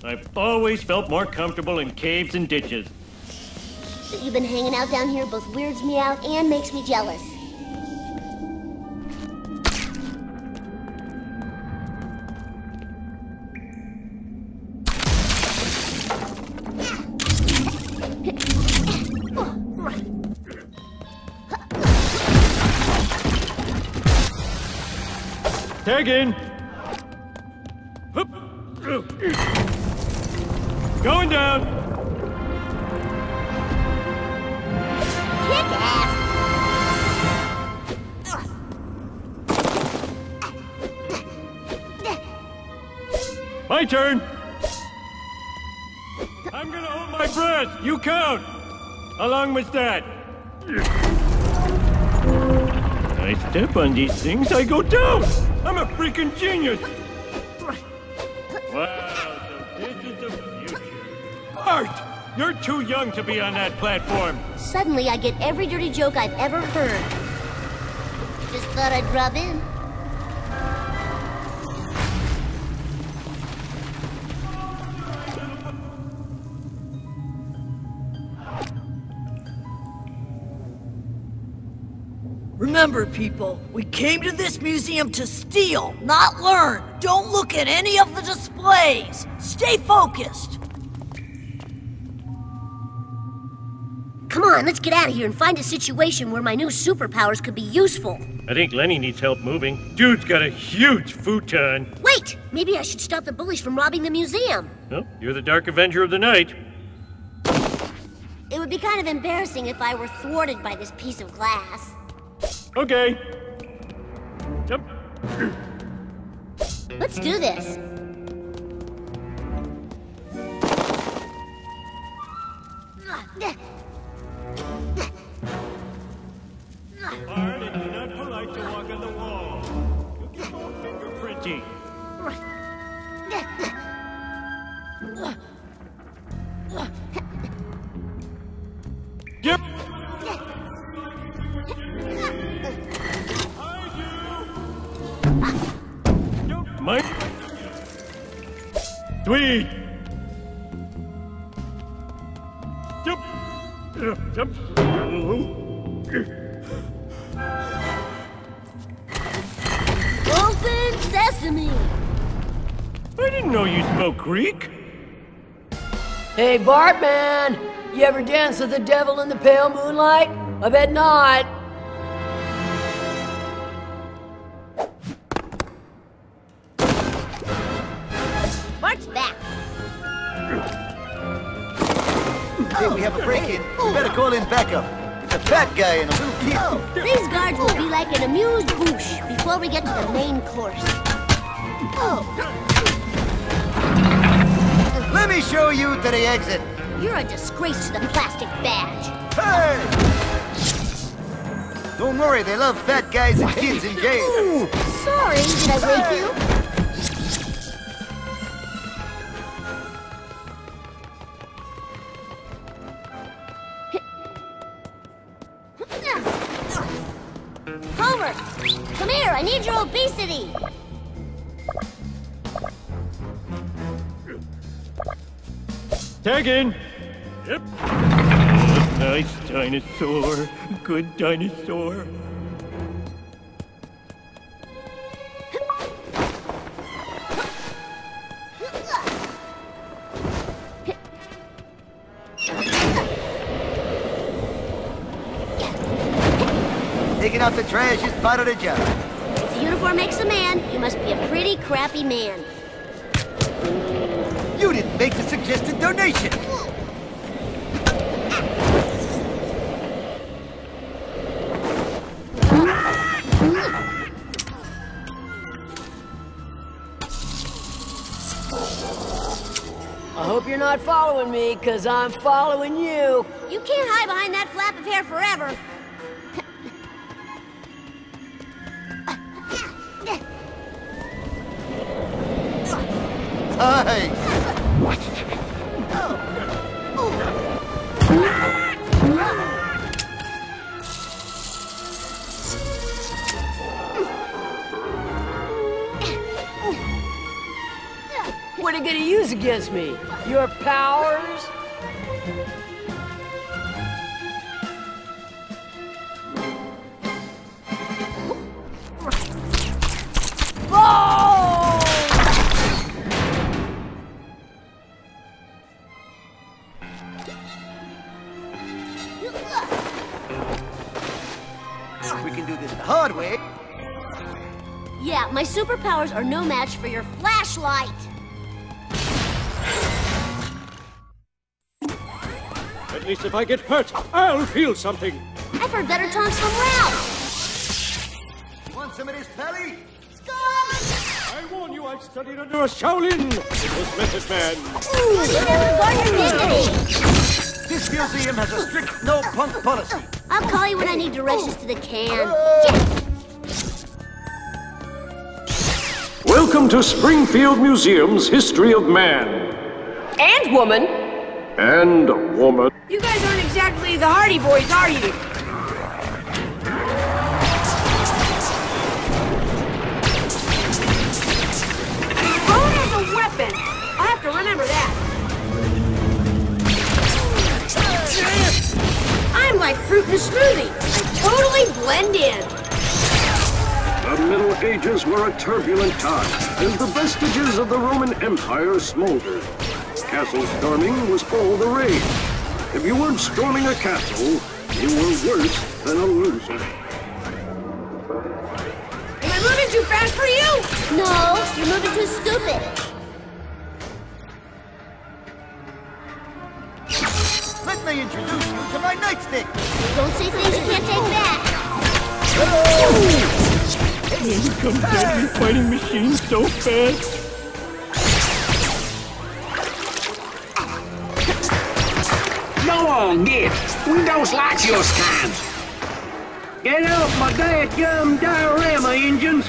I've always felt more comfortable in caves and ditches. That you've been hanging out down here both weirds me out and makes me jealous. Tag in! Going down! Kick ass! My turn! I'm gonna hold my breath! You count! Along with that! I step on these things, I go down! I'm a freaking genius! Wow, so this is the future. Art! You're too young to be on that platform! Suddenly, I get every dirty joke I've ever heard. Just thought I'd drop in. Remember, people, we came to this museum to steal, not learn. Don't look at any of the displays. Stay focused. Come on, let's get out of here and find a situation where my new superpowers could be useful. I think Lenny needs help moving. Dude's got a huge futon. Wait! Maybe I should stop the bullies from robbing the museum. Well, you're the Dark Avenger of the Night. It would be kind of embarrassing if I were thwarted by this piece of glass. Okay. Jump. Let's do this. Hard and not polite to walk on the wall. You'll get more fingerprinty. Yep. Mike? Sweet! Jump! Jump! Open sesame! I didn't know you spoke Greek. Hey, Bartman! You ever dance with the devil in the pale moonlight? I bet not. Bart's back. Hey, we have a break-in. We better call in backup. It's a fat guy and a little kid. These guards will be like an amused bouche before we get to the main course. Let me show you to the exit. You're a disgrace to the plastic badge. Hey! Don't worry, they love fat guys and kids in jail. Ooh, sorry, did I wake you? Homer, come here, I need your obesity. Tag in. Yep. Nice dinosaur. Good dinosaur. Taking out the trash is part of the job. If the uniform makes a man, you must be a pretty crappy man. You didn't make the suggested donation. I hope you're not following me, because I'm following you. You can't hide behind that flap of hair forever. Hi. what are you gonna use against me? Your powers? We can do this the hard way. Yeah, my superpowers are no match for your flashlight. At least if I get hurt, I'll feel something. I've heard better taunts from Ralph. Want some of this, Pally? I warn you, I've studied under a Shaolin. It was Method Man. Ooh, you never guard your dignity. This museum has a strict no-punk policy. I'll call you when I need directions to the can. Welcome to Springfield Museum's History of Man. And woman. And woman. You guys aren't exactly the Hardy Boys, are you? Phone has a weapon. I have to remember that. I'm like fruit in a smoothie. I totally blend in. The Middle Ages were a turbulent time as the vestiges of the Roman Empire smoldered. Castle storming was all the rage. If you weren't storming a castle, you were worse than a loser. Am I moving too fast for you? No, you're moving too stupid. Let me introduce you to my nightstick. Don't say things you can't take back. When come deadly fighting machines so fast. Go on, get. We don't like your kind. Get off my dadgum diorama engines.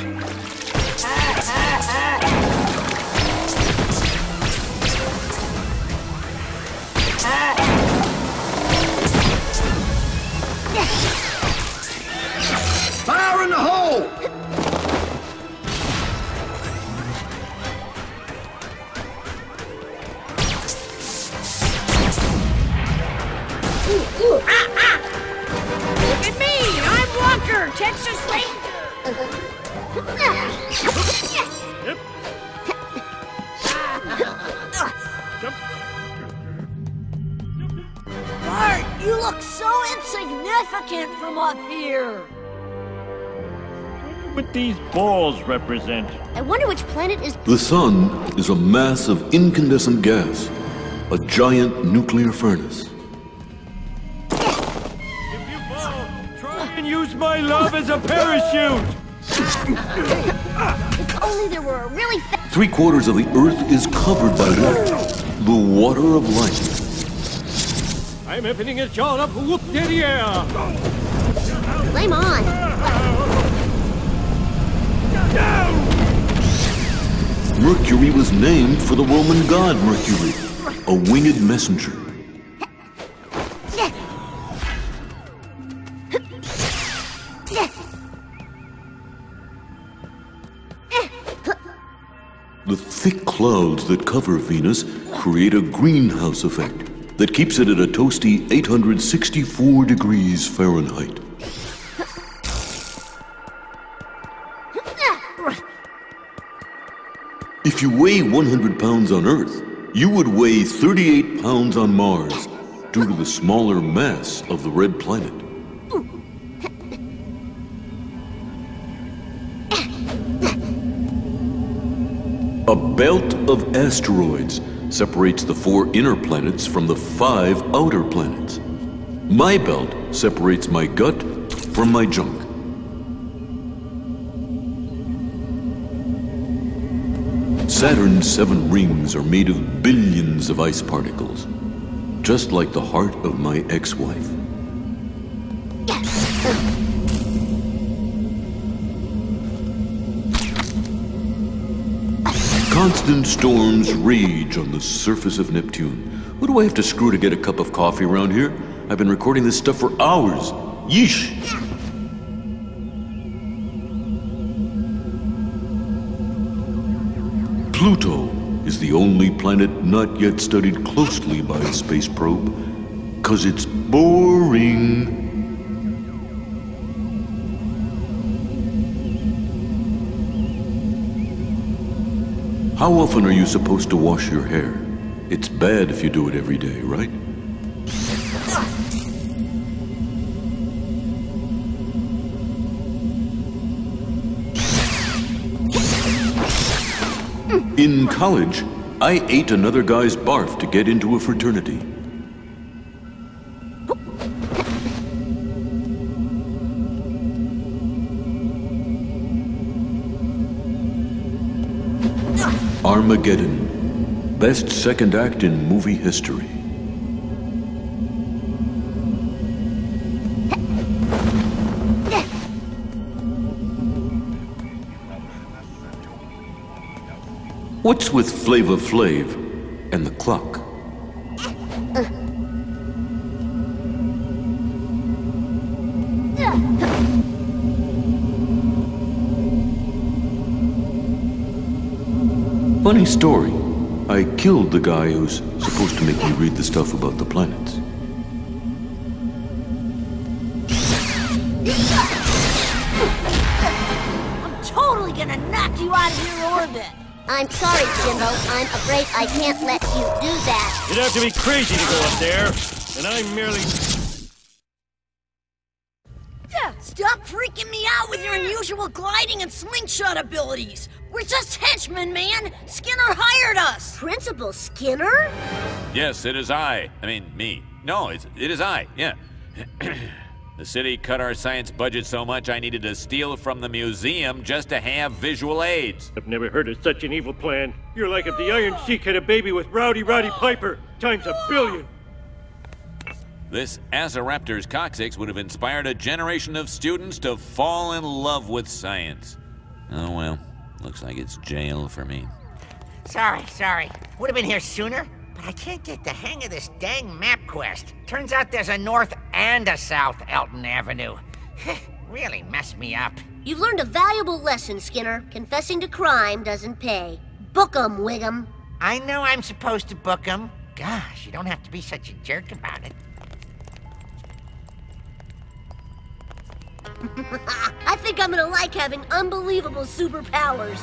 Fire in the hole! Look at me! I'm Walker, Texas Ranger! Yep. Bart, you look so insignificant from up here. What these balls represent. I wonder which planet is... The sun is a mass of incandescent gas, a giant nuclear furnace. If you fall, try and use my love as a parachute. If only there were a really fast... 3/4 of the Earth is covered by water, the water of life. I'm opening a jaw up, whoop derriere. Flame on. Mercury was named for the Roman god Mercury, a winged messenger. The thick clouds that cover Venus create a greenhouse effect that keeps it at a toasty 864 degrees Fahrenheit. If you weigh 100 pounds on Earth, you would weigh 38 pounds on Mars due to the smaller mass of the red planet. A belt of asteroids separates the 4 inner planets from the 5 outer planets. My belt separates my gut from my junk. Saturn's 7 rings are made of billions of ice particles, just like the heart of my ex-wife. Constant storms rage on the surface of Neptune. What do I have to screw to get a cup of coffee around here? I've been recording this stuff for hours. Yeesh! Pluto, is the only planet not yet studied closely by a space probe, 'cause it's boring. How often are you supposed to wash your hair? It's bad if you do it every day, right? In college, I ate another guy's barf to get into a fraternity. Armageddon, best second act in movie history. What's with Flava Flav and the clock? Funny story. I killed the guy who's supposed to make me read the stuff about the planets. I'm totally gonna knock you out of your orbit. I'm sorry, Jimbo. I'm afraid I can't let you do that. You'd have to be crazy to go up there, and I'm merely... Stop freaking me out with your unusual gliding and slingshot abilities. We're just henchmen, man. Skinner hired us. Principal Skinner? Yes, it is I. I mean, me. No, it is I, yeah. The city cut our science budget so much I needed to steal from the museum just to have visual aids. I've never heard of such an evil plan. You're like if the Iron Sheik had a baby with Rowdy Roddy Piper, times 1,000,000,000. This Azoraptor's coccyx would have inspired a generation of students to fall in love with science. Oh well, looks like it's jail for me. Sorry. Would have been here sooner, but I can't get the hang of this dang map quest. Turns out there's a north and a south Elton Avenue. Really messed me up. You've learned a valuable lesson, Skinner. Confessing to crime doesn't pay. Book 'em, Wiggum. I know I'm supposed to book 'em. Gosh, you don't have to be such a jerk about it. I think I'm gonna like having unbelievable superpowers.